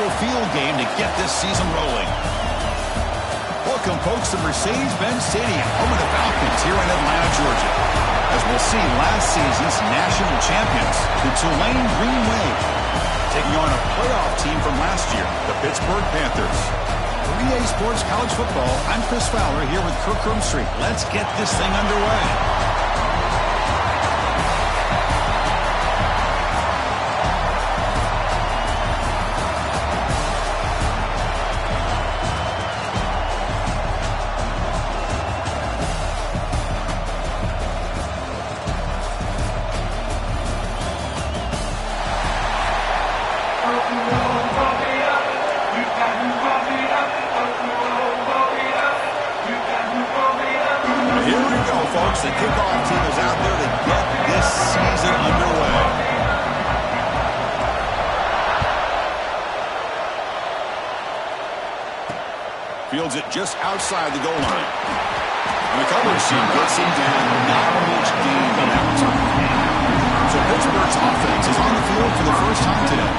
crucial field game to get this season rolling. Welcome, folks, to Mercedes-Benz Stadium, home of the Falcons here in Atlanta, Georgia. As we'll see, last season's national champions, the Tulane Green Wave, taking on a playoff team from last year, the Pittsburgh Panthers. 3A Sports College Football, I'm Chris Fowler here with Kirk Street. Let's get this thing underway. The kickoff team is out there to get this season underway. Fields it just outside the goal line. And the coverage team gets him down. Not much gain on that return. So Pittsburgh's offense is on the field for the first time today.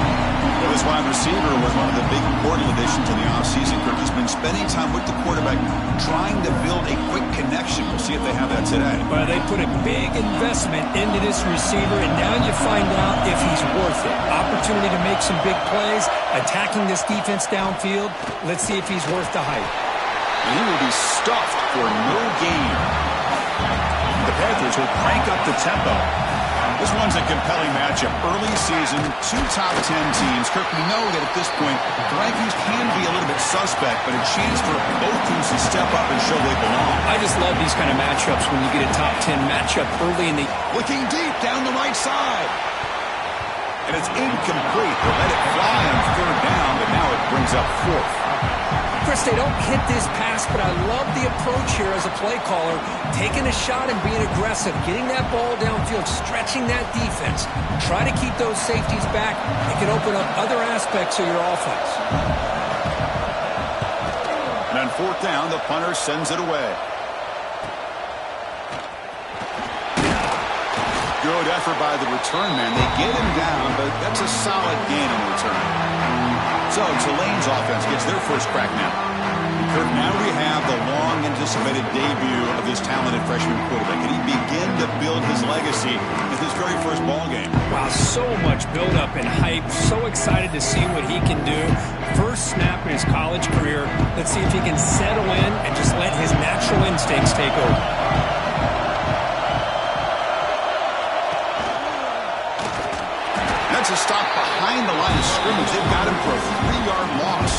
Well, this wide receiver was one of the big important additions in the offseason. Kirk has been spending time with the quarterback trying to build a quick connection. We'll see if they have that today. Well, they put a big investment into this receiver, and now you find out if he's worth it. Opportunity to make some big plays, attacking this defense downfield. Let's see if he's worth the hype. And he will be stuffed for no gain. The Panthers will crank up the tempo. This one's a compelling matchup. Early season, 2 top 10 teams. Kirk, we know that at this point, the rankings can be a little bit suspect, but a chance for both teams to step up and show they belong. I just love these kind of matchups when you get a top 10 matchup early in the... Looking deep down the right side. And it's incomplete. They let it fly on 3rd down, but now it brings up 4th. Chris, they don't hit this pass, but I love the approach here as a play caller. Taking a shot and being aggressive, getting that ball downfield, stretching that defense. Try to keep those safeties back. It can open up other aspects of your offense. And on 4th down, the punter sends it away. Good effort by the return man. They get him down, but that's a solid gain in return. So Tulane's offense gets their first crack now. Kirk, now we have the long-anticipated debut of this talented freshman quarterback. Can he begin to build his legacy in his very first ball game? Wow, so much build-up and hype. So excited to see what he can do. First snap in his college career. Let's see if he can settle in and just let his natural instincts take over. That's a stop behind the line of scrimmage. They've got him for a 3-yard loss.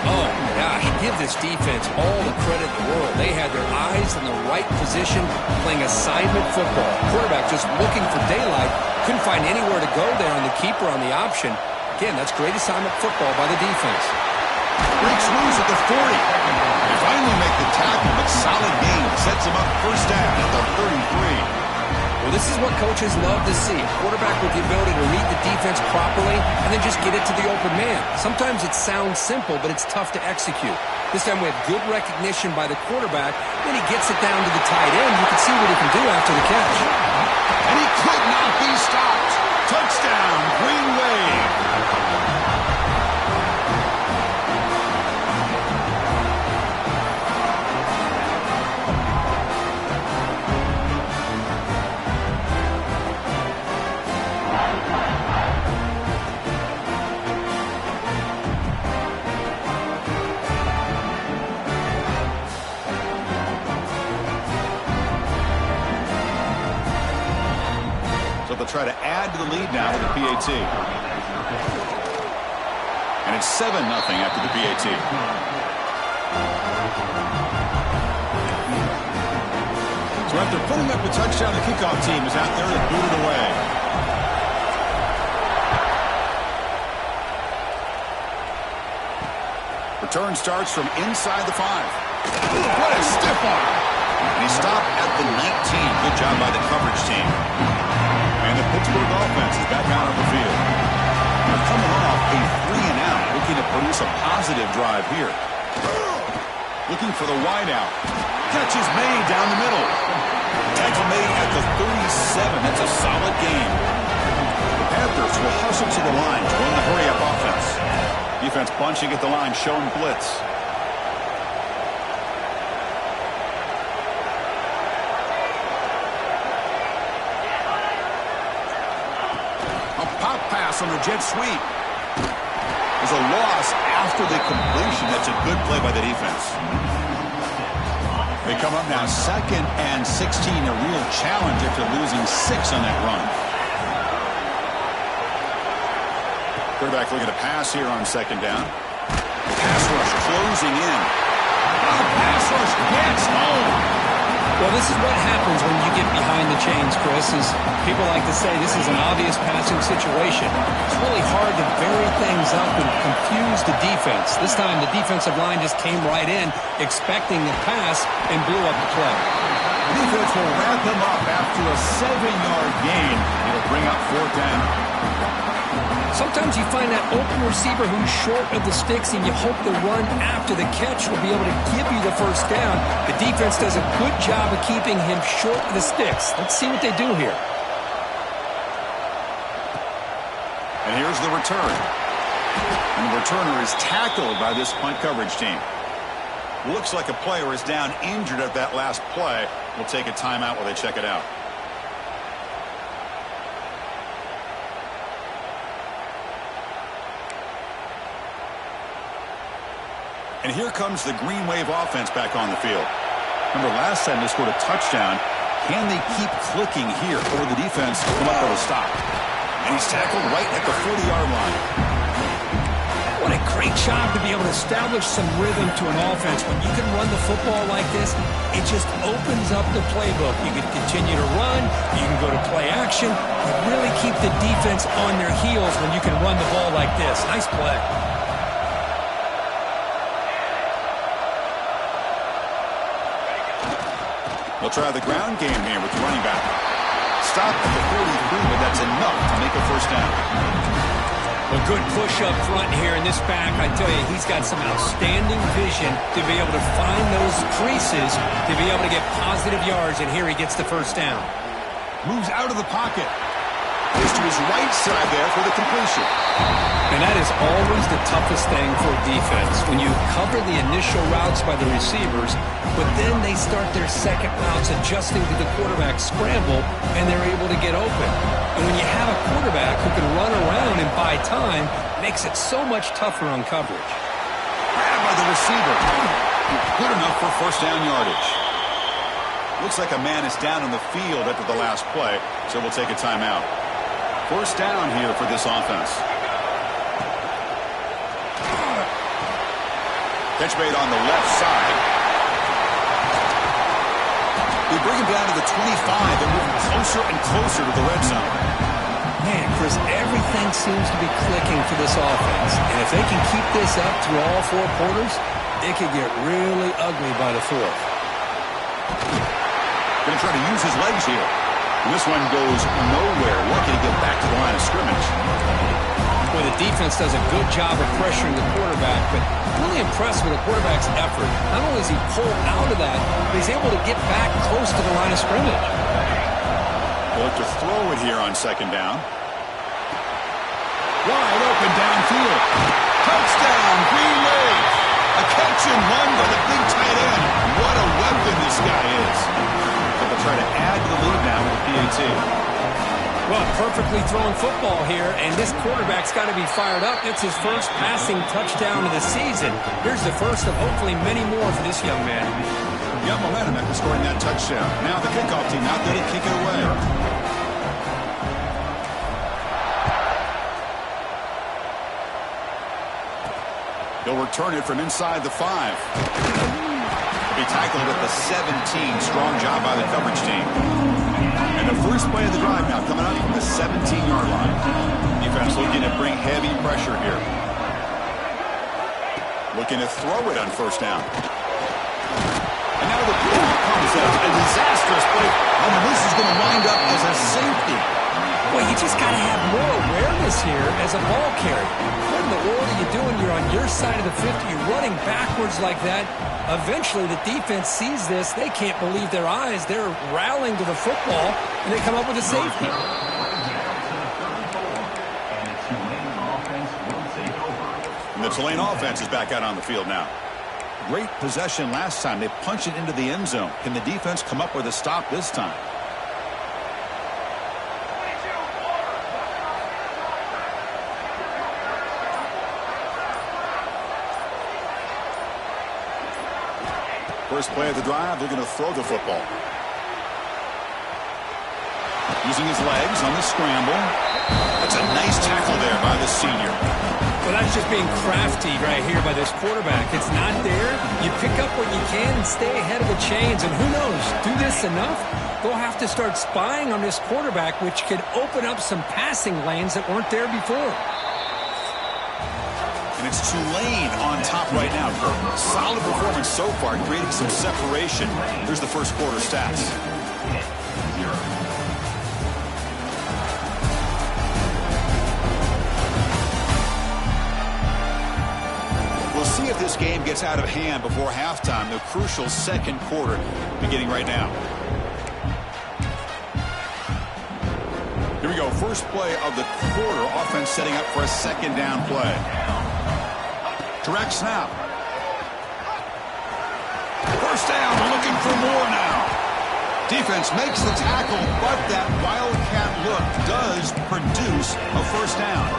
Oh, my gosh. Give this defense all the credit in the world. They had their eyes in the right position, playing assignment football. Quarterback just looking for daylight. Couldn't find anywhere to go there on the keeper on the option. Again, that's great assignment football by the defense. Breaks loose at the 40. They finally make the tackle, but solid gain. Sets him up first down at the 33. Well, this is what coaches love to see. A quarterback with the ability to read the defense properly and then just get it to the open man. Sometimes it sounds simple, but it's tough to execute. This time we have good recognition by the quarterback. Then he gets it down to the tight end. You can see what he can do after the catch. And he could not be stopped. Touchdown, Green Wave. They'll try to add to the lead now with the PAT. And it's 7-0 after the PAT. So after putting up a touchdown, the kickoff team is out there to boot it away. Return starts from inside the 5. Ooh, what a stiff arm. And he stopped at the 19. Good job by the coverage team. And the Pittsburgh offense is back out on the field. They're coming off a 3-and-out, looking to produce a positive drive here. Looking for the wideout. Catch is made down the middle. Tackle made at the 37. That's a solid gain. The Panthers will hustle to the line to run the hurry-up offense. Defense bunching at the line, showing blitz. A pop pass on the jet sweep. There's a loss after the completion. That's a good play by the defense. They come up now 2nd and 16, a real challenge after losing 6 on that run. Quarterback looking to pass here on 2nd down. Pass rush closing in. Pass rush gets home. Well, this is what happens when you get behind the chains, Chris. Is people like to say this is an obvious passing situation. It's really hard to vary things up and confuse the defense. This time the defensive line just came right in, expecting the pass, and blew up the play. Defense will wrap him up after a 7-yard gain. It'll bring up 4th down. Sometimes you find that open receiver who's short of the sticks, and you hope the run after the catch will be able to give you the first down. The defense does a good job of keeping him short of the sticks. Let's see what they do here. And here's the return. And the returner is tackled by this punt coverage team. Looks like a player is down injured at that last play. We'll take a timeout while they check it out. And here comes the Green Wave offense back on the field. Remember, last time they scored a touchdown. Can they keep clicking here, or the defense come up with a stop? And he's tackled right at the 40-yard line. What a great job to be able to establish some rhythm to an offense. When you can run the football like this, it just opens up the playbook. You can continue to run. You can go to play action. You really keep the defense on their heels when you can run the ball like this. Nice play. They'll try the ground game here with the running back. Stop at the 43, but that's enough to make a first down. A good push up front here in this back. I tell you, he's got some outstanding vision to be able to find those creases, to be able to get positive yards, and here he gets the first down. Moves out of the pocket. Is to his right side there for the completion. And that is always the toughest thing for defense, when you cover the initial routes by the receivers, but then they start their second routes adjusting to the quarterback scramble, and they're able to get open. And when you have a quarterback who can run around and buy time, it makes it so much tougher on coverage. Grabbed by the receiver. Good enough for first down yardage. Looks like a man is down on the field after the last play, so we'll take a timeout. First down here for this offense. Catch made on the left side. We bring him down to the 25 and move closer and closer to the red zone. Man, Chris, everything seems to be clicking for this offense. And if they can keep this up through all 4 quarters, it could get really ugly by the 4th. Going to try to use his legs here. And this one goes nowhere. Lucky to get back to the line of scrimmage. Well, the defense does a good job of pressuring the quarterback, but really impressed with the quarterback's effort. Not only is he pulled out of that, but he's able to get back close to the line of scrimmage. They'll look to throw it here on second down. Wide open downfield. Touchdown, Green Wave. A catch and run by the big tight end. What a weapon this guy is. But they'll try to add to the lead now with the PAT. Well, perfectly thrown football here, and this quarterback's got to be fired up. It's his first passing touchdown of the season. Here's the first of hopefully many more for this young man. Yeah, momentum after scoring that touchdown. Now the kickoff team out there to kick it away. He'll return it from inside the 5. He'll be tackled at the 17. Strong job by the coverage team. And the first play of the drive now coming up from the 17-yard line. Defense looking to bring heavy pressure here. Looking to throw it on first down. And now the ball comes out. A disastrous play. And this is going to wind up as a safety. Well, you just got to have more awareness here as a ball carrier. What in the world are you doing? You're on your side of the 50. You're running backwards like that. Eventually, the defense sees this. They can't believe their eyes. They're rallying to the football, and they come up with a safety. Tulane offense is back out on the field now. Great possession last time. They punch it into the end zone. Can the defense come up with a stop this time? First play of the drive, they're going to throw the football. Using his legs on the scramble. That's a nice tackle there by the senior. Well, that's just being crafty right here by this quarterback. It's not there. You pick up what you can and stay ahead of the chains. And who knows, do this enough, they'll have to start spying on this quarterback, which could open up some passing lanes that weren't there before. And it's Tulane on top right now, Kurt. Solid performance so far, creating some separation. Here's the first quarter stats. See if this game gets out of hand before halftime. The crucial second quarter beginning right now. Here we go. First play of the quarter. Offense setting up for a second down play. Direct snap. First down. Looking for more now. Defense makes the tackle, but that wildcat look does produce a first down.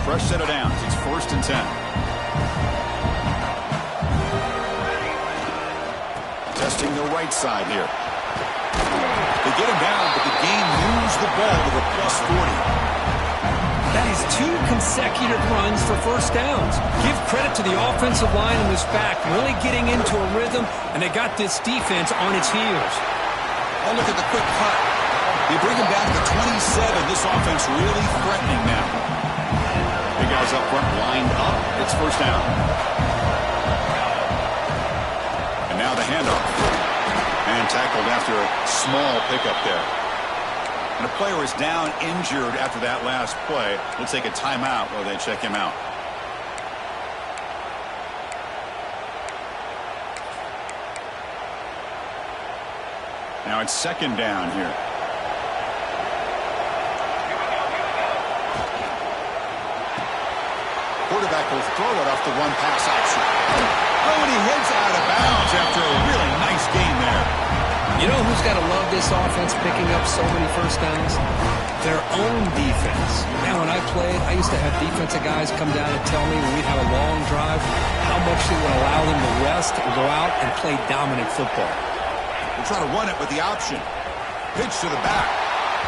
Fresh set of downs. It's 1st and 10. Testing the right side here. They get him down, but the game moves the ball to the +40. That is 2 consecutive runs for first downs. Give credit to the offensive line in this back, really getting into a rhythm, and they got this defense on its heels. Oh, look at the quick cut. They bring him back to 27. This offense really threatening now. Big guys up front lined up. It's first down. Now the handoff. And tackled after a small pickup there. And a player is down injured after that last play. We'll take a timeout while they check him out. Now it's second down here. Quarterback will throw it off the run pass option. Oh, and he heads out of bounds after a really nice game there. You know who's got to love this offense picking up so many first downs? Their own defense. Man, when I played, I used to have defensive guys come down and tell me when we'd have a long drive how much they would allow them to rest and go out and play dominant football. We'll try to run it with the option. Pitch to the back.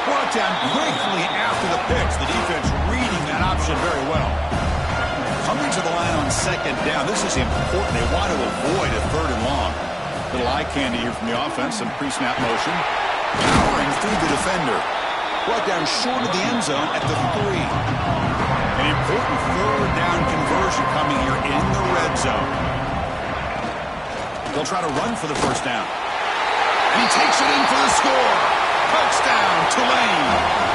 Brought down quickly after the pitch. The defense reading that option very well. Coming to the line on second down. This is important. They want to avoid a 3rd and long. Little eye candy here from the offense. Some pre-snap motion. Powering through the defender. Brought down short of the end zone at the 3. An important 3rd down conversion coming here in the red zone. They'll try to run for the first down. And he takes it in for the score. Touchdown, Tulane.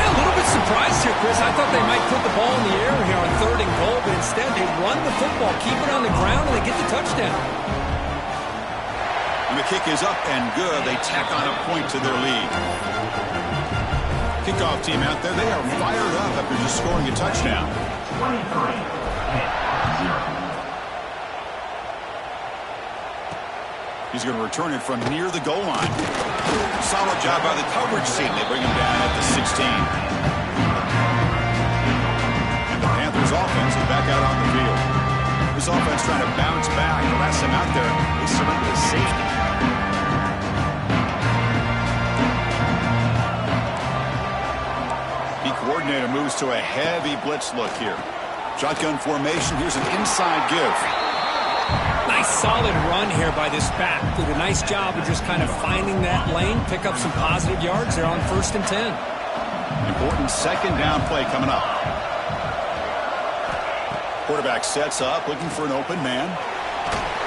A little bit surprised here, Chris. I thought they might put the ball in the air here on 3rd and goal, but instead they run the football, keep it on the ground, and they get the touchdown. And the kick is up and good. They tack on a point to their lead. Kickoff team out there, they are fired up after just scoring a touchdown. 23-0. He's going to return it from near the goal line. Solid job by the coverage team. They bring him down at the 16. And the Panthers offense is back out on the field. This offense trying to bounce back. The last time out there, they surrendered a safety. The coordinator moves to a heavy blitz look here. Shotgun formation. Here's an inside give. Nice solid run here by this back. Did a nice job of just kind of finding that lane, pick up some positive yards there on 1st and 10. Important second down play coming up. Quarterback sets up, looking for an open man.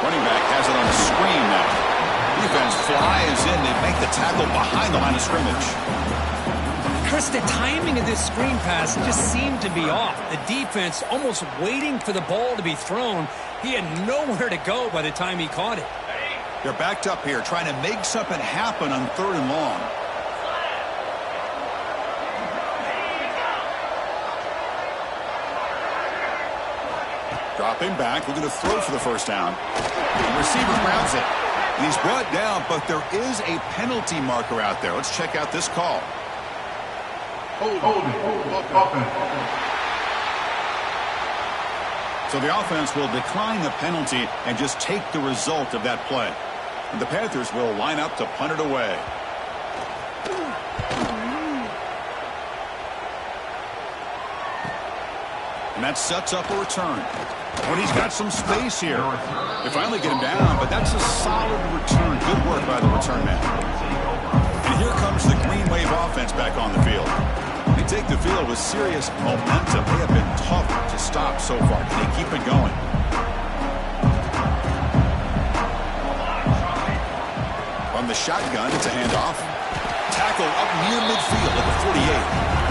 Running back has it on a screen now. Defense flies in. They make the tackle behind the line of scrimmage. Chris, the timing of this screen pass just seemed to be off. The defense almost waiting for the ball to be thrown. He had nowhere to go by the time he caught it. They're backed up here, trying to make something happen on 3rd and long. Dropping back, looking to throw for the first down. The receiver grabs it. And he's brought down, but there is a penalty marker out there. Let's check out this call. So the offense will decline the penalty and just take the result of that play. And the Panthers will line up to punt it away. And that sets up a return. When he's got some space here. They finally get him down, but that's a solid return. Good work by the return man. And here comes the Green Wave offense back on the field. They take the field with serious momentum. They have been tough to stop so far. Can they keep it going? From the shotgun, it's a handoff. Tackle up near midfield at the 48.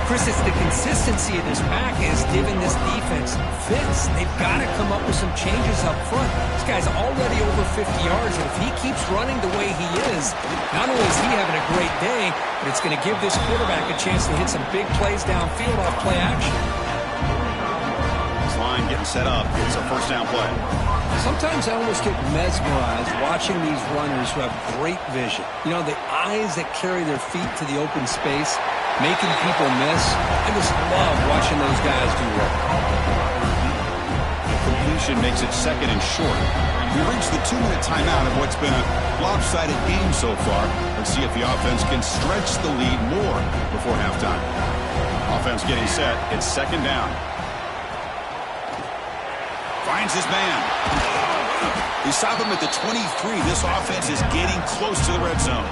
Chris, it's the consistency of this pack is giving this defense fits. They've got to come up with some changes up front. This guy's already over 50 yards, and if he keeps running the way he is, not only is he having a great day, but it's going to give this quarterback a chance to hit some big plays downfield off play action. This line getting set up. It's a first down play. Sometimes I almost get mesmerized watching these runners who have great vision. You know, the eyes that carry their feet to the open space, making people miss. I just love watching those guys do work. Completion makes it second and short. We reach the 2-minute timeout of what's been a lopsided game so far. Let's see if the offense can stretch the lead more before halftime. Offense getting set. It's second down. Finds his man. He stopped him at the 23. This offense is getting close to the red zone.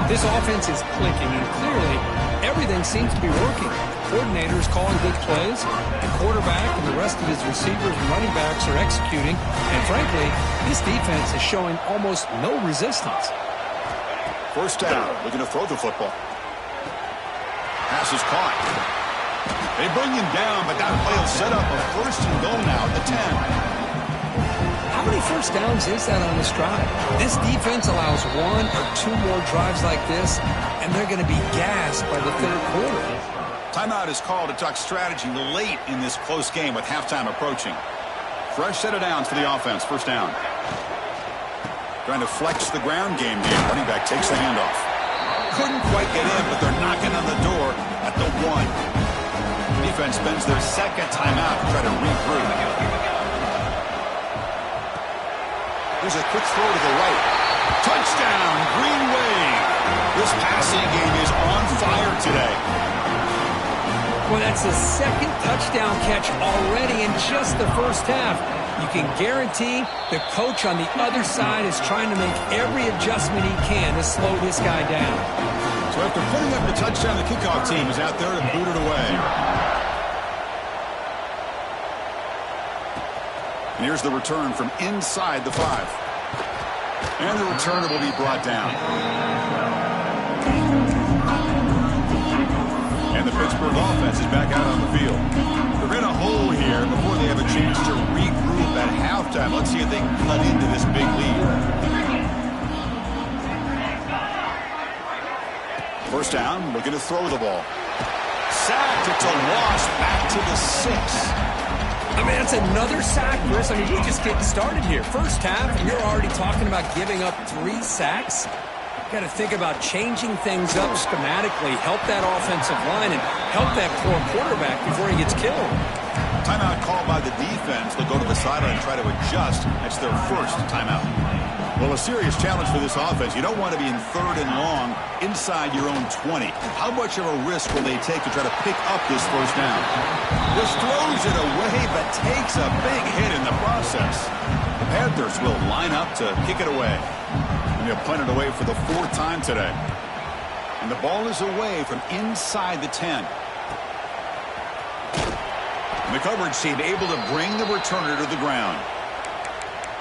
This offense is clicking, and clearly everything seems to be working. Coordinators calling good plays. The quarterback and the rest of his receivers and running backs are executing. And frankly, this defense is showing almost no resistance. First down, looking to throw the football. Pass is caught. They bring him down, but that play will set up a first and goal now at the 10. How many first downs is that on this drive? This defense allows 1 or 2 more drives like this, and they're going to be gassed by the third quarter. Timeout is called to talk strategy late in this close game with halftime approaching. Fresh set of downs for the offense. First down. Trying to flex the ground game here. Running back takes the handoff. Couldn't quite get in, but they're knocking on the door at the 1. Defense spends their second timeout to try to regroup. There's a quick throw to the right. Touchdown, Green Wave. This passing game is on fire today. Well, that's his second touchdown catch already in just the first half. You can guarantee the coach on the other side is trying to make every adjustment he can to slow this guy down. So after putting up the touchdown, the kickoff team is out there to boot it away. And here's the return from inside the 5. And the returner will be brought down. And the Pittsburgh offense is back out on the field. They're in a hole here before they have a chance to regroup at halftime. Let's see if they can cut into this big lead. First down, looking to throw the ball. Sacked, it's a loss back to the 6. I mean, that's another sack, Chris. I mean, we're just getting started here. First half, and you're already talking about giving up 3 sacks. Got to think about changing things up schematically, help that offensive line, and help that poor quarterback before he gets killed. Timeout called by the defense. They'll go to the sideline and try to adjust. That's their first timeout. Well, a serious challenge for this offense. You don't want to be in third and long inside your own 20. How much of a risk will they take to try to pick up this first down? This throws it away, but takes a big hit in the process. The Panthers will line up to kick it away. And they'll punt it away for the 4th time today. And the ball is away from inside the 10. And the coverage team able to bring the returner to the ground.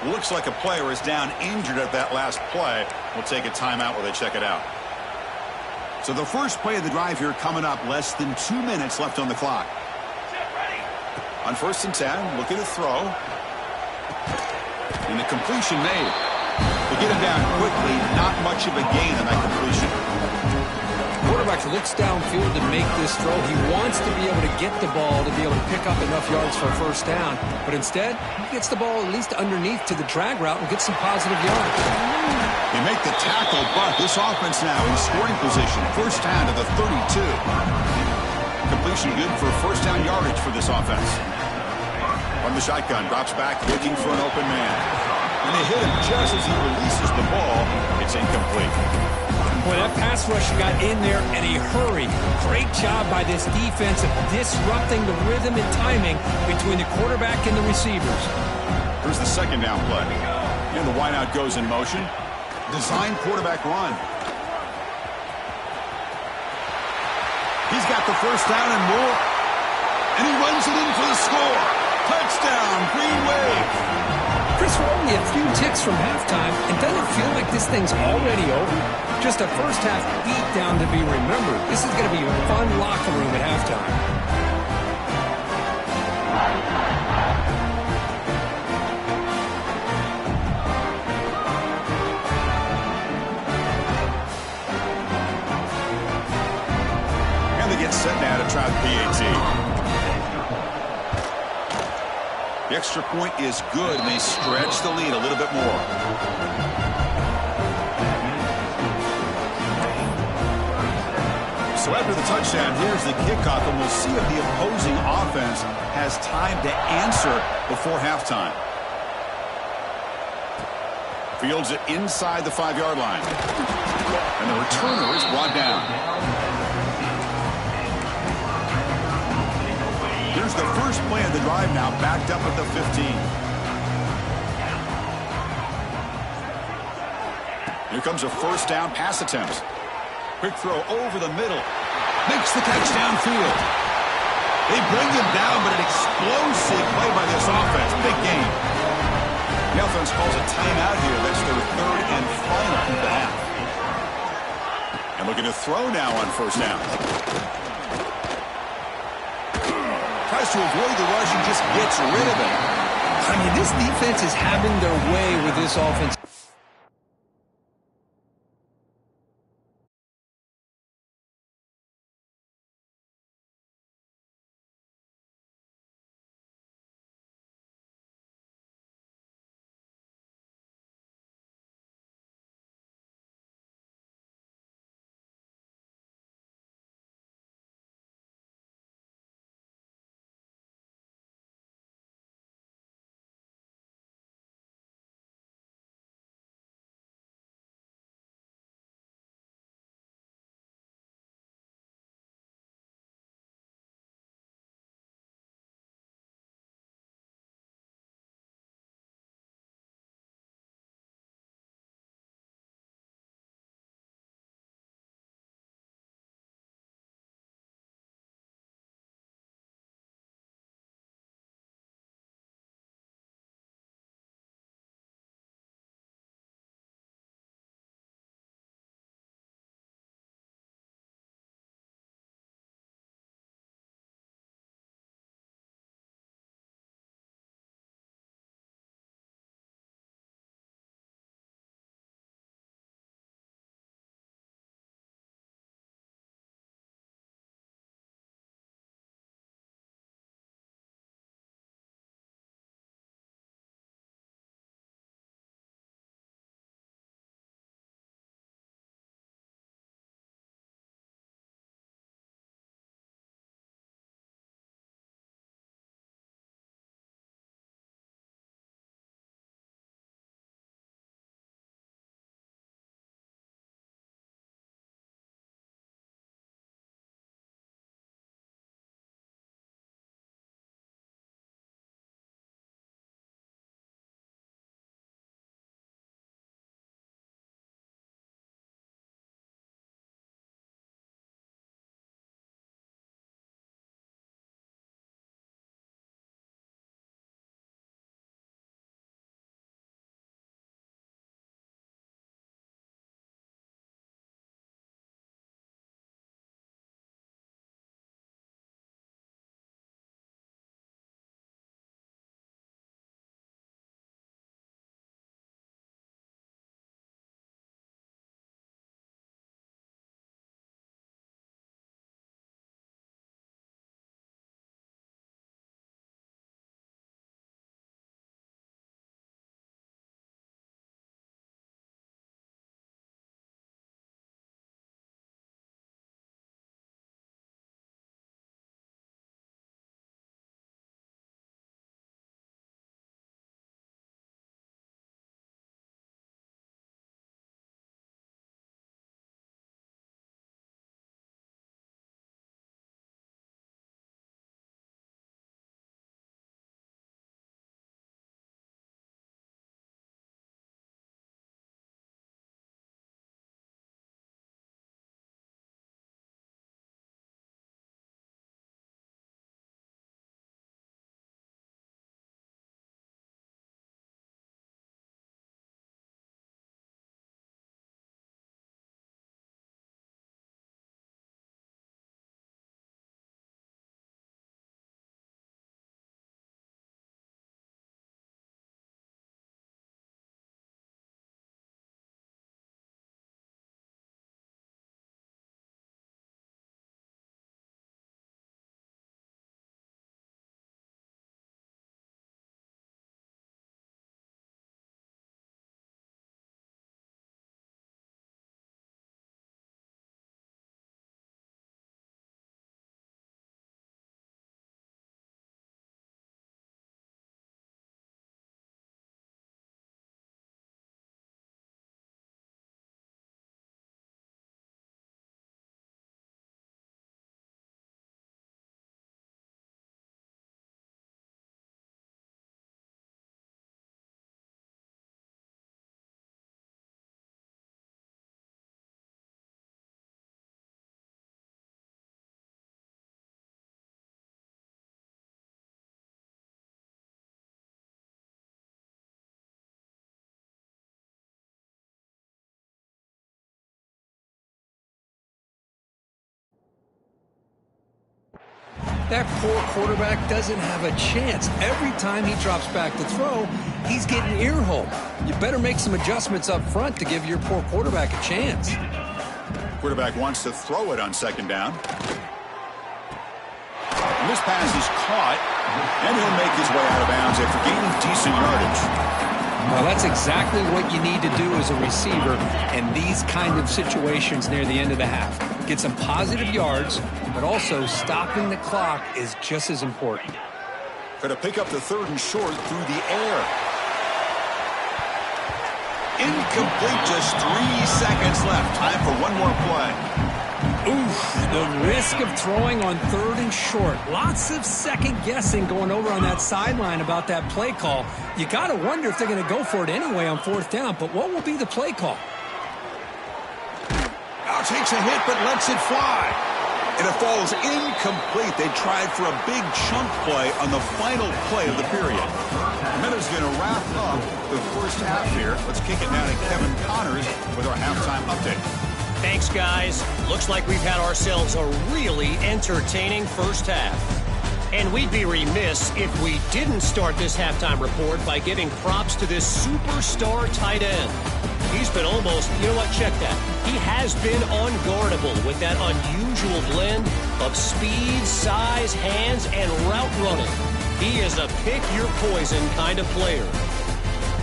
Looks like a player is down injured at that last play. We'll take a timeout while they check it out. So the first play of the drive here coming up, less than 2 minutes left on the clock. On 1st and 10, looking to throw. And the completion made. To get him down quickly, not much of a gain on that completion. quarterback looks downfield to make this throw. He wants to be able to get the ball to be able to pick up enough yards for a first down. But instead, he gets the ball at least underneath to the drag route and gets some positive yards. They make the tackle, but this offense now in scoring position. First down to the 32. Completion good for first down yardage for this offense. From the shotgun, drops back, looking for an open man. And they hit him just as he releases the ball. It's incomplete. Boy, that pass rush got in there in a hurry. Great job by this defense of disrupting the rhythm and timing between the quarterback and the receivers. Here's the second down play. And the wideout goes in motion. Design quarterback run. He's got the first down and more. And he runs it in for the score. Touchdown, Green Wave. Chris, we're only a few ticks from halftime, and doesn't it feel like this thing's already over? Just a first-half beatdown to be remembered. This is going to be a fun locker room at halftime. And they get set now to try the PAT. The extra point is good, and they stretch the lead a little bit more. So after the touchdown, here's the kickoff, and we'll see if the opposing offense has time to answer before halftime. Fields it inside the 5-yard line. And the returner is brought down. Here's the first play of the drive now, backed up at the 15. Here comes a first down pass attempt. Quick throw over the middle. Makes the catch downfield. They bring him down, but an explosive play by this offense. Big game. The offense calls a timeout here. That's their third and final of the half. And looking to throw now on first down. Tries to avoid the rush and just gets rid of it. I mean, this defense is having their way with this offense. That poor quarterback doesn't have a chance. Every time he drops back to throw, he's getting ear-hole. You better make some adjustments up front to give your poor quarterback a chance. Quarterback wants to throw it on second down. And this pass is caught, and he'll make his way out of bounds after gaining decent yardage. Well, that's exactly what you need to do as a receiver in these kind of situations near the end of the half. Get some positive yards, but also stopping the clock is just as important. Try to pick up the third and short through the air. Incomplete, just 3 seconds left. Time for one more play. Oof, the risk of throwing on third and short. Lots of second guessing going over on that sideline about that play call. You got to wonder if they're going to go for it anyway on fourth down, but what will be the play call? Now takes a hit but lets it fly. And it falls incomplete. They tried for a big chunk play on the final play of the period. Minutes going to wrap up the first half here. Let's kick it now to Kevin Connors with our halftime update. Thanks, guys. Looks like we've had ourselves a really entertaining first half. And we'd be remiss if we didn't start this halftime report by giving props to this superstar tight end. He's been almost, you know what, check that. He has been unguardable with that unusual blend of speed, size, hands, and route running. He is a pick-your-poison kind of player.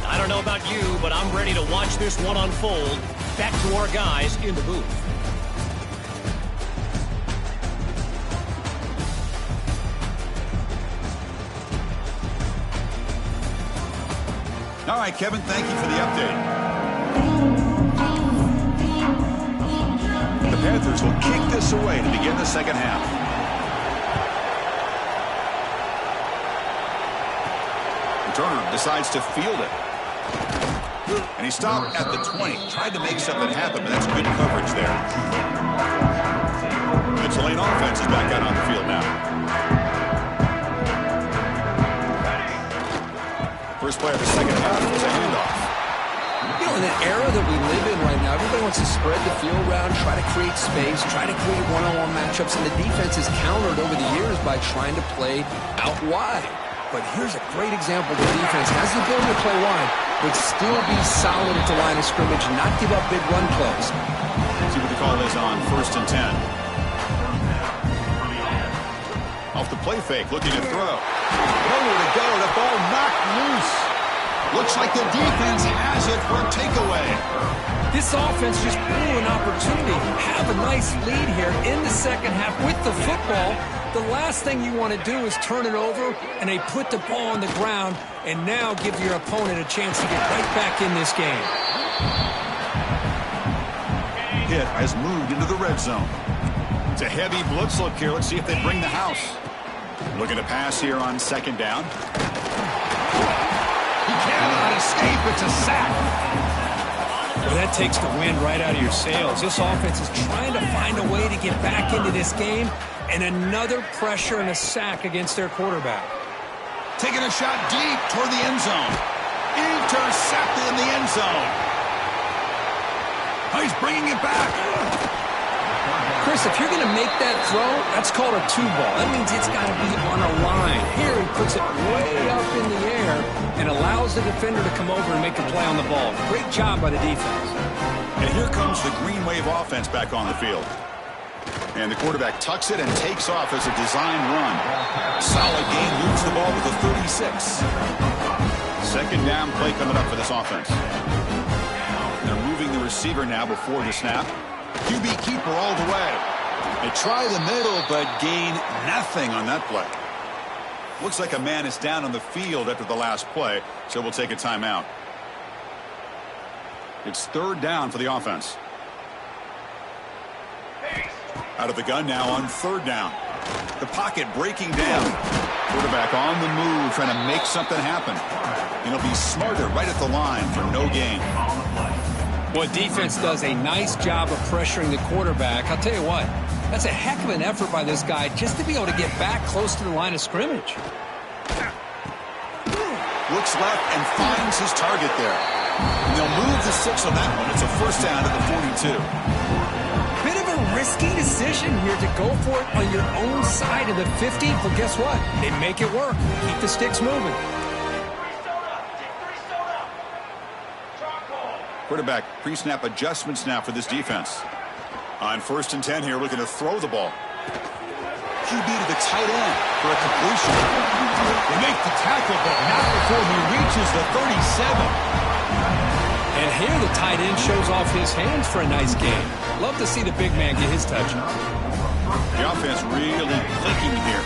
I don't know about you, but I'm ready to watch this one unfold. Back to our guys in the booth. All right, Kevin, thank you for the update. The Panthers will kick this away to begin the second half. Turner decides to field it. And he stopped at the 20. Tried to make something happen, but that's good coverage there. The Lane offense is back out on the field now. First play of the second half was a handoff. You know, in the era that we live in right now, everybody wants to spread the field around, try to create space, try to create one-on-one matchups, and the defense is countered over the years by trying to play out wide. But here's a great example. The defense has the ability to play wide, but still be solid at the line of scrimmage and not give up big run plays. See what the call is on 1st and 10. Off the play fake, looking to throw. Nowhere to go, the ball knocked loose. Looks like the defense has it for a takeaway. This offense just blew an opportunity. Have a nice lead here in the second half with the football. The last thing you want to do is turn it over, and they put the ball on the ground, and now give your opponent a chance to get right back in this game. Hit has moved into the red zone. It's a heavy blitz look here. Let's see if they bring the house. Looking to pass here on second down. He cannot escape. It's a sack. Well, that takes the wind right out of your sails. This offense is trying to find a way to get back into this game, and another pressure and a sack against their quarterback. Taking a shot deep toward the end zone. Intercepted in the end zone. Oh, he's bringing it back. Chris, if you're going to make that throw, that's called a two ball. That means it's got to be on a line. Here he puts it way up in the air and allows the defender to come over and make a play on the ball. Great job by the defense. And here comes the Green Wave offense back on the field. And the quarterback tucks it and takes off as a design run. Solid game, moves the ball with a 36. Second down play coming up for this offense. They're moving the receiver now before the snap. QB keeper all the way. They try the middle, but gain nothing on that play. Looks like a man is down on the field after the last play, so we'll take a timeout. It's third down for the offense. Out of the gun now on third down. The pocket breaking down. Quarterback on the move, trying to make something happen. And he'll be smarter right at the line for no gain. Well, defense does a nice job of pressuring the quarterback. I'll tell you what, that's a heck of an effort by this guy just to be able to get back close to the line of scrimmage. Looks left and finds his target there. And they'll move the 6 on that one. It's a first down at the 42. Bit of a risky decision here to go for it on your own side of the 50, but guess what? They make it work. Keep the sticks moving. Quarterback pre-snap adjustments now for this defense. On 1st and 10 here, looking to throw the ball. QB to the tight end for a completion. They make the tackle, but not before he reaches the 37. And here the tight end shows off his hands for a nice game. Love to see the big man get his touch. The offense really clicking here.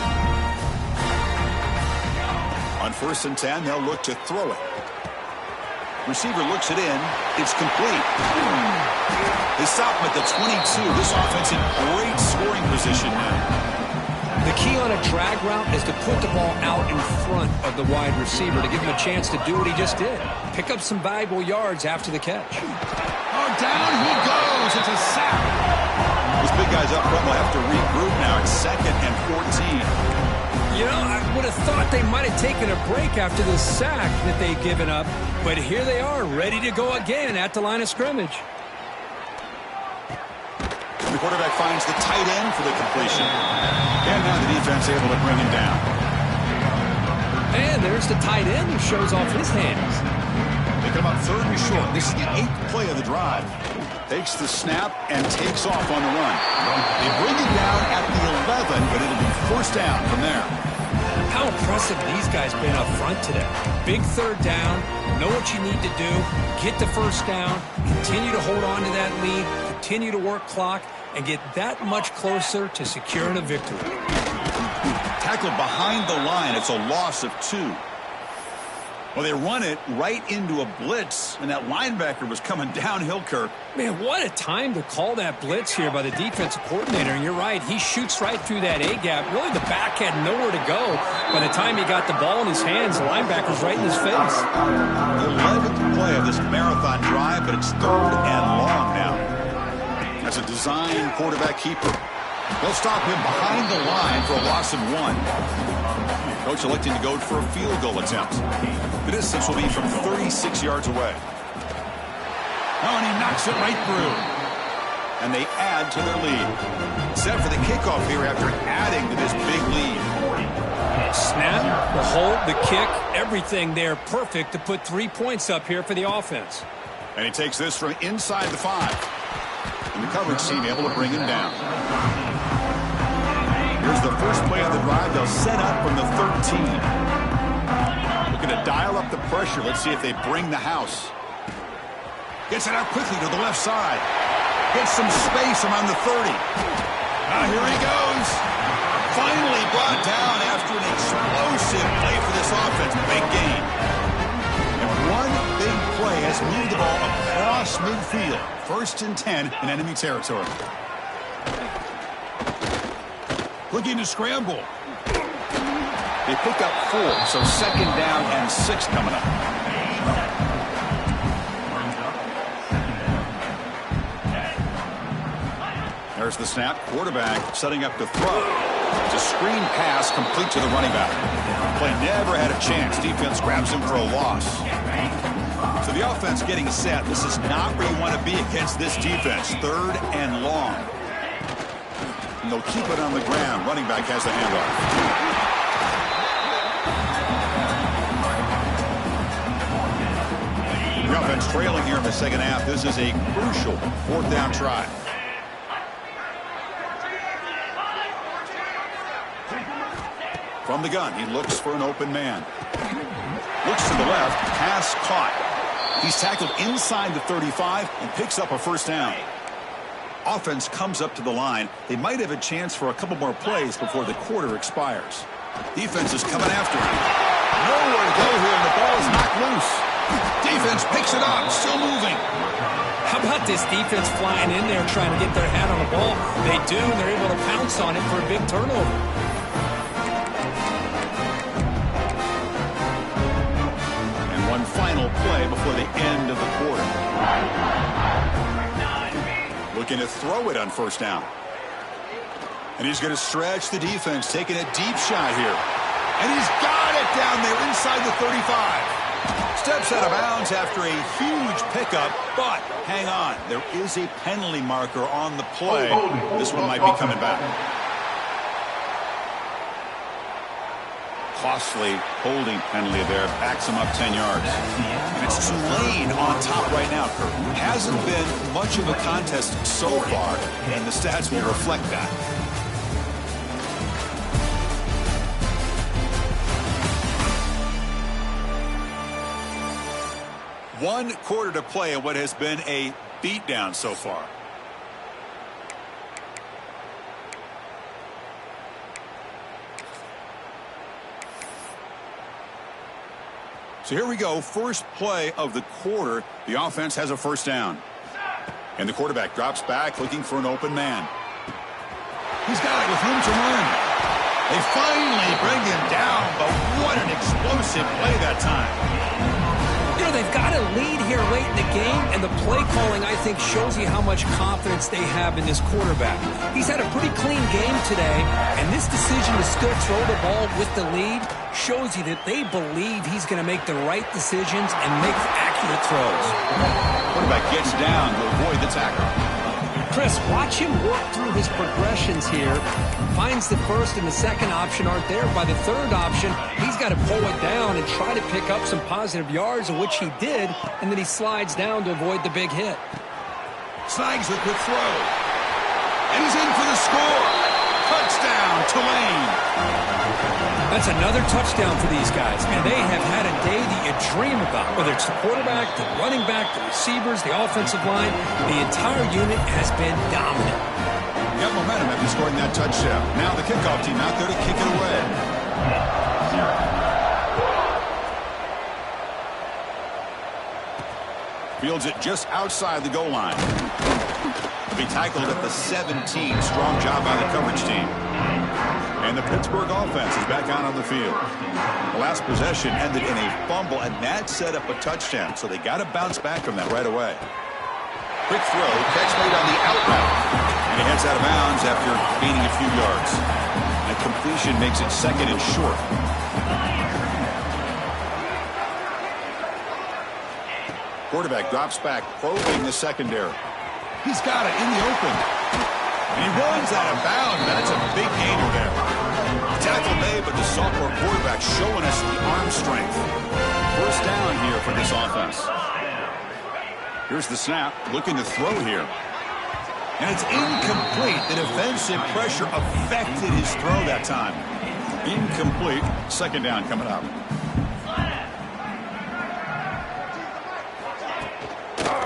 On 1st and 10, they'll look to throw it. Receiver looks it in. It's complete. They stop him at the 22. This offense in great scoring position now. The key on a drag route is to put the ball out in front of the wide receiver to give him a chance to do what he just did. Pick up some valuable yards after the catch. Oh, down he goes. It's a sack. Those big guys up front will have to regroup now. It's 2nd and 14. You know, I would have thought they might have taken a break after the sack that they'd given up. But here they are, ready to go again at the line of scrimmage. The quarterback finds the tight end for the completion. And now the defense able to bring him down. And there's the tight end who shows off his hands. They come up 3rd and short. This is the 8th play of the drive. Takes the snap and takes off on the run. They bring it down at the 11, but it'll be 1st down from there. How impressive these guys been up front today. Big 3rd down. Know what you need to do. Get the 1st down. Continue to hold on to that lead. Continue to work clock. And get that much closer to securing a victory. Tackled behind the line. It's a loss of 2. Well, they run it right into a blitz, and that linebacker was coming downhill, Kirk. Man, what a time to call that blitz here by the defensive coordinator. And you're right, he shoots right through that A-gap. Really, the back had nowhere to go. By the time he got the ball in his hands, the linebacker's right in his face. The 11th play of this marathon drive, but it's 3rd and long now. As a design quarterback keeper. They'll stop him behind the line for a loss of 1. Coach electing to go for a field goal attempt. The distance will be from 36 yards away. Oh, and he knocks it right through. And they add to their lead. Set for the kickoff here after adding to this big lead. Snap, the hold, the kick, everything there perfect to put 3 points up here for the offense. And he takes this from inside the 5. And the coverage team able to bring him down. Here's the first play of the drive. They'll set up from the 13. Looking to dial up the pressure. Let's see if they bring the house. Gets it out quickly to the left side. Gets some space around the 30. Now here he goes. Finally brought down after an explosive play for this offense. Big gain. And one big play has moved the ball across midfield. 1st and 10 in enemy territory. Looking to scramble. They pick up 4, so 2nd down and 6 coming up. There's the snap. Quarterback setting up to throw. It's a screen pass complete to the running back. Play never had a chance. Defense grabs him for a loss. So the offense getting set. This is not where you want to be against this defense. 3rd and long. And they'll keep it on the ground. Running back has the handoff. The offense trailing here in the 2nd half. This is a crucial 4th down try. From the gun, he looks for an open man. Looks to the left, pass caught. He's tackled inside the 35 and picks up a 1st down. Offense comes up to the line. They might have a chance for a couple more plays before the quarter expires. Defense is coming after him. Nowhere to go here, and the ball is knocked loose. Defense picks it up, still moving. How about this defense flying in there trying to get their hat on the ball? They do, and they're able to pounce on it for a big turnover. And one final play before the end of the quarter. Looking to throw it on 1st down. And he's going to stretch the defense, taking a deep shot here. And he's got it down there inside the 35. Steps out of bounds after a huge pickup, but hang on. There is a penalty marker on the play. This one might be coming back. Costly holding penalty there. Backs him up 10 yards. And it's Tulane on top right now, Kurt. Hasn't been much of a contest so far, and the stats will reflect that. One quarter to play in what has been a beatdown so far. So here we go. First play of the quarter. The offense has a first down. And the quarterback drops back looking for an open man. He's got it with room to run. They finally bring him down, but what an explosive play that time. You know, they've got a lead here late in the game, and the play calling, I think, shows you how much confidence they have in this quarterback. He's had a pretty clean game today, and this decision to still throw the ball with the lead shows you that they believe he's going to make the right decisions and make accurate throws. Quarterback gets down to avoid the tackle. Chris, watch him work through his progressions here. Finds the first and the second option aren't there. By the third option, he's got to pull it down and try to pick up some positive yards, of which he did, and then he slides down to avoid the big hit. Snags the quick throw. And he's in for the score. Touchdown, Tulane. That's another touchdown for these guys, and they have had a day that you dream about. Whether it's the quarterback, the running back, the receivers, the offensive line, the entire unit has been dominant. Got momentum after scoring that touchdown. Now the kickoff team out there to kick it away. Fields it just outside the goal line. To be tackled at the 17. Strong job by the coverage team. And the Pittsburgh offense is back out on the field. The last possession ended in a fumble, and that set up a touchdown. So they got to bounce back from that right away. Quick throw, catch made on the out route. And he heads out of bounds after gaining a few yards. A completion makes it second and short. Quarterback drops back, probing the secondary. He's got it in the open. And he runs out of bounds. That's a big gainer there. Tackle made, but the sophomore quarterback showing us the arm strength. First down here for this offense. Here's the snap, looking to throw here. And it's incomplete. The defensive pressure affected his throw that time. Incomplete. Second down coming up.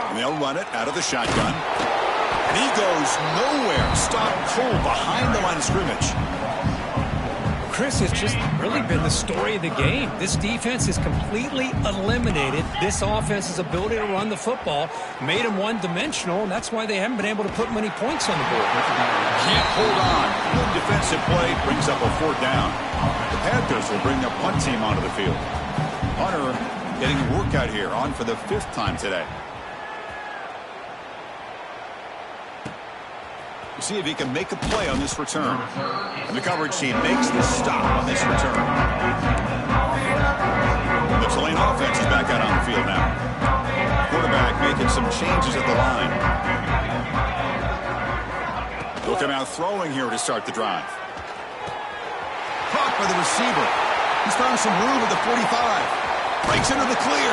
And they'll run it out of the shotgun. And he goes nowhere. Stopped cold behind the line of scrimmage. Chris, it's just really been the story of the game. This defense has completely eliminated this offense's ability to run the football, made them one-dimensional, and that's why they haven't been able to put many points on the board. Can't hold on. Good defensive play brings up a fourth down. The Panthers will bring their punt team onto the field. Hunter getting a workout here, on for the 5th time today. See if he can make a play on this return. And the coverage team makes the stop on this return. The Tulane offense is back out on the field now. Quarterback making some changes at the line. He'll come out throwing here to start the drive. Caught by the receiver. He's found some room at the 45. Breaks into the clear.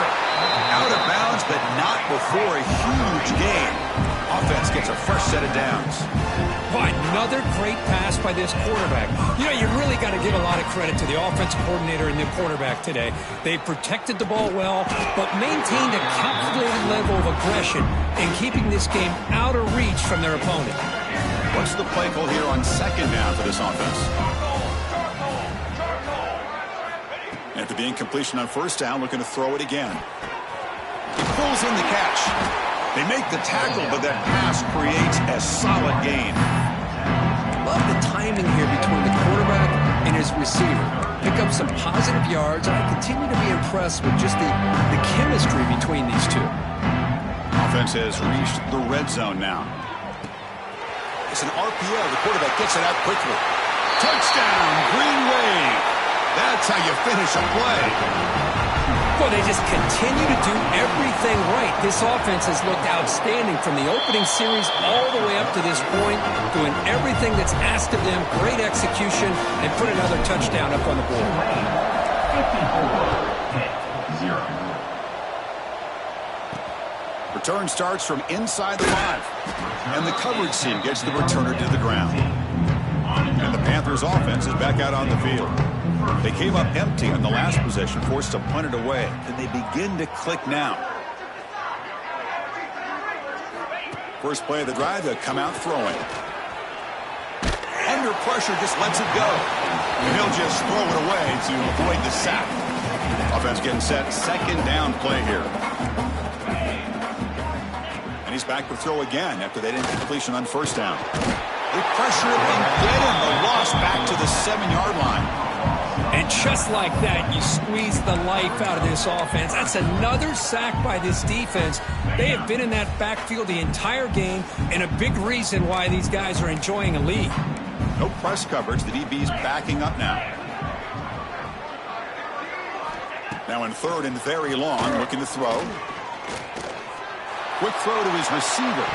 Out of bounds, but not before a huge gain. Offense gets a fresh set of downs. Boy, another great pass by this quarterback. You know, you really got to give a lot of credit to the offensive coordinator and the quarterback today. They protected the ball well, but maintained a calculated level of aggression in keeping this game out of reach from their opponent. What's the play call here on second down for this offense? After the incompletion on first down, looking to throw it again. He pulls in the catch. They make the tackle, but that pass creates a solid gain. Love the timing here between the quarterback and his receiver. Pick up some positive yards. I continue to be impressed with just the chemistry between these two. Offense has reached the red zone now. It's an RPO. The quarterback gets it out quickly. Touchdown, Green Wave. That's how you finish a play. Well, they just continue to do everything right. This offense has looked outstanding from the opening series all the way up to this point, doing everything that's asked of them, great execution, and put another touchdown up on the board. 54-0. Return starts from inside the 5. And the coverage team gets the returner to the ground. And the Panthers offense is back out on the field. They came up empty on the last possession, forced to punt it away. And they begin to click now. First play of the drive, they'll come out throwing. Under pressure, just lets it go. And he'll just throw it away to avoid the sack. Offense getting set, second down play here. And he's back to throw again after they didn't get completion on first down. They pressure him and get him. The loss back to the 7-yard line. And just like that, you squeeze the life out of this offense. That's another sack by this defense. They have been in that backfield the entire game, and a big reason why these guys are enjoying a lead. No press coverage. The DB's backing up now. Now in third and very long, looking to throw. Quick throw to his receiver.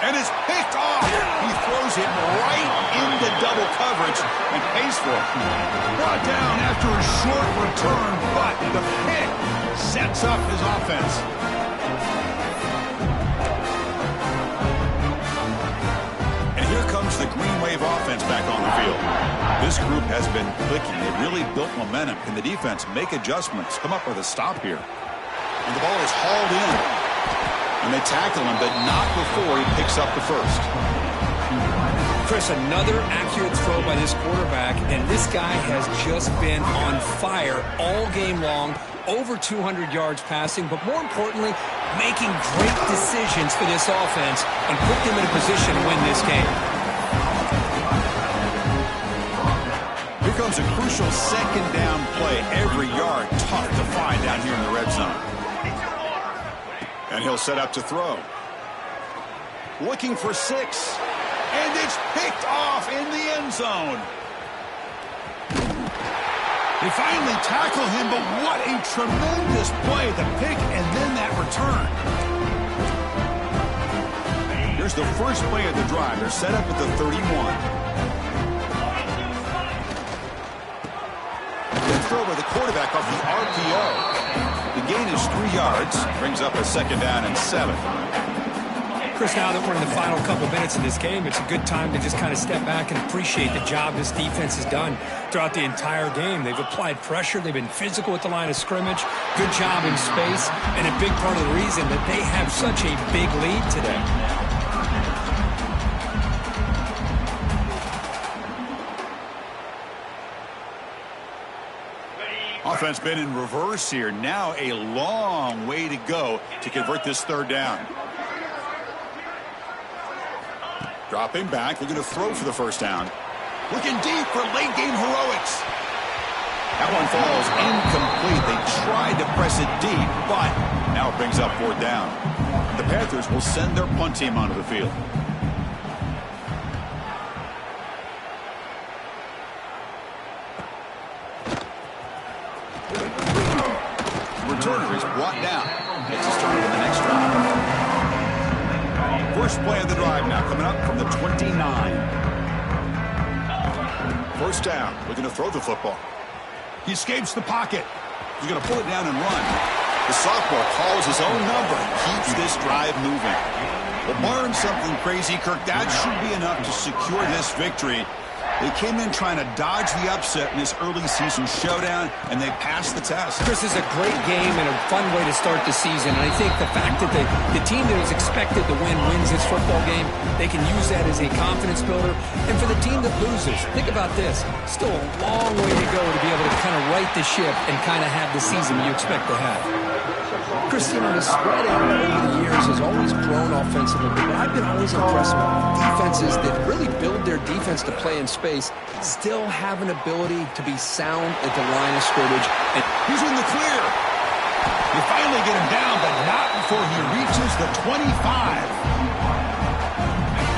And it's picked off. He throws it right into double coverage and pays for it. Brought down after a short return, but the pick sets up his offense. And here comes the Green Wave offense back on the field. This group has been clicking. They really built momentum. Can the defense make adjustments? Come up with a stop here. And the ball is hauled in. And they tackle him, but not before he picks up the first. Chris, another accurate throw by this quarterback, and this guy has just been on fire all game long, over 200 yards passing, but more importantly, making great decisions for this offense and put them in a position to win this game. Here comes a crucial second down play. Every yard tough to find down here in the red zone. And he'll set up to throw. Looking for 6. And it's picked off in the end zone. They finally tackle him, but what a tremendous play. The pick and then that return. Here's the first play of the drive. They're set up at the 31. Good throw by the quarterback off the RPO. The gain is 3 yards. Brings up a second down and 7. Chris, now that we're in the final couple minutes of this game, it's a good time to just kind of step back and appreciate the job this defense has done throughout the entire game. They've applied pressure. They've been physical at the line of scrimmage. Good job in space. And a big part of the reason that they have such a big lead today. Offense been in reverse here. Now a long way to go to convert this third down. Dropping back, looking to throw for the first down. Looking deep for late game heroics. That one falls incomplete. They tried to press it deep, but now it brings up fourth down. The Panthers will send their punt team onto the field. Returner is brought down. Gets us started in the next drive. First play of the drive now coming up from the 29. First down, looking to throw the football. He escapes the pocket. He's going to pull it down and run. The sophomore calls his own number and keeps this drive moving. Well, barring something crazy, Kirk, that should be enough to secure this victory. They came in trying to dodge the upset in this early season showdown, and they passed the test. This is a great game and a fun way to start the season. And I think the fact that the team that was expected to win wins this football game, they can use that as a confidence builder. And for the team that loses, think about this. Still a long way to go to be able to kind of right the ship and kind of have the season you expect to have. Christine, the spread out over the years has always grown offensively, but I've been always impressed with defenses that really build their defense to play in space, still have an ability to be sound at the line of scrimmage. And he's in the clear. You finally get him down, but not before he reaches the 25.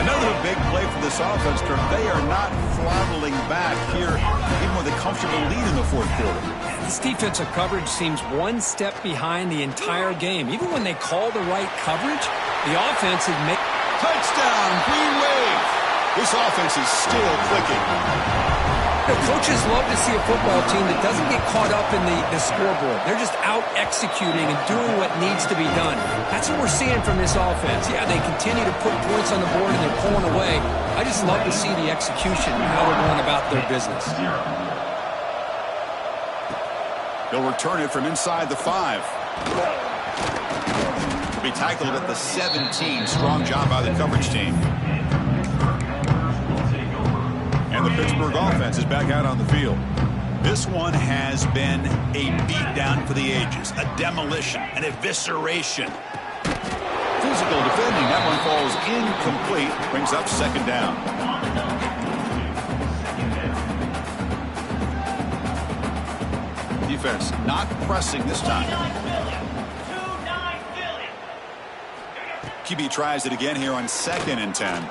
Another big play for this offense, Kirk. They are not throttling back here, even with a comfortable lead in the fourth quarter. This defensive coverage seems one step behind the entire game. Even when they call the right coverage, the offense is making... Touchdown, green wave. This offense is still clicking. The coaches love to see a football team that doesn't get caught up in the scoreboard. They're just out executing and doing what needs to be done. That's what we're seeing from this offense. Yeah, they continue to put points on the board and they're pulling away. I just love to see the execution and how they're going about their business. They'll return it from inside the 5. Be tackled at the 17. Strong job by the coverage team. And the Pittsburgh offense is back out on the field. This one has been a beatdown for the ages, a demolition, an evisceration. Physical defending. That one falls incomplete. Brings up second down. Defense not pressing this time. QB tries it again here on 2nd and 10.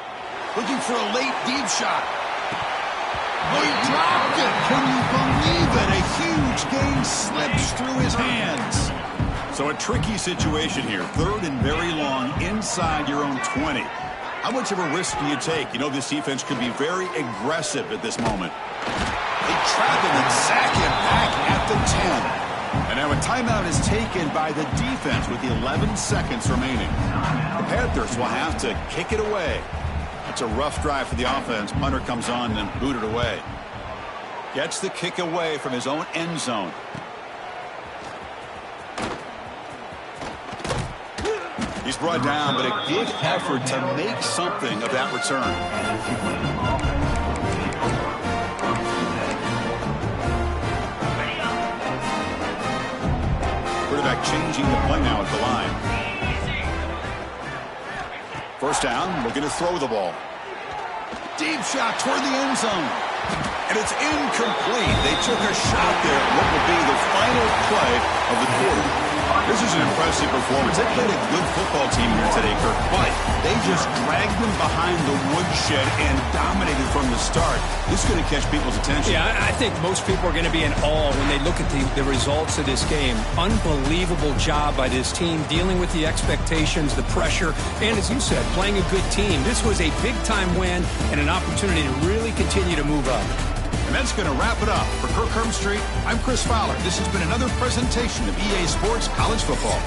Looking for a late deep shot. Oh, he dropped it. Can you believe it? A huge gain slips through his hands. So a tricky situation here. 3rd and very long inside your own 20. How much of a risk do you take? You know this defense could be very aggressive at this moment. They trap him and sack him back at the 10. And now a timeout is taken by the defense with 11 seconds remaining. The Panthers will have to kick it away. It's a rough drive for the offense. Punter comes on and booted away. Gets the kick away from his own end zone. He's brought down, but a good effort to make something of that return. Quarterback changing the play now at the line. First down, looking to throw the ball. Deep shot toward the end zone. And it's incomplete. They took a shot there at what will be the final play of the quarter. This is an impressive performance. They played a good football team here today, Kirk, but they just dragged them behind the woodshed and dominated from the start. This is going to catch people's attention. Yeah, I think most people are going to be in awe when they look at the results of this game. Unbelievable job by this team, dealing with the expectations, the pressure, and as you said, playing a good team. This was a big-time win and an opportunity to really continue to move up. And that's going to wrap it up. For Kirk Street, I'm Chris Fowler. This has been another presentation of EA Sports College Football.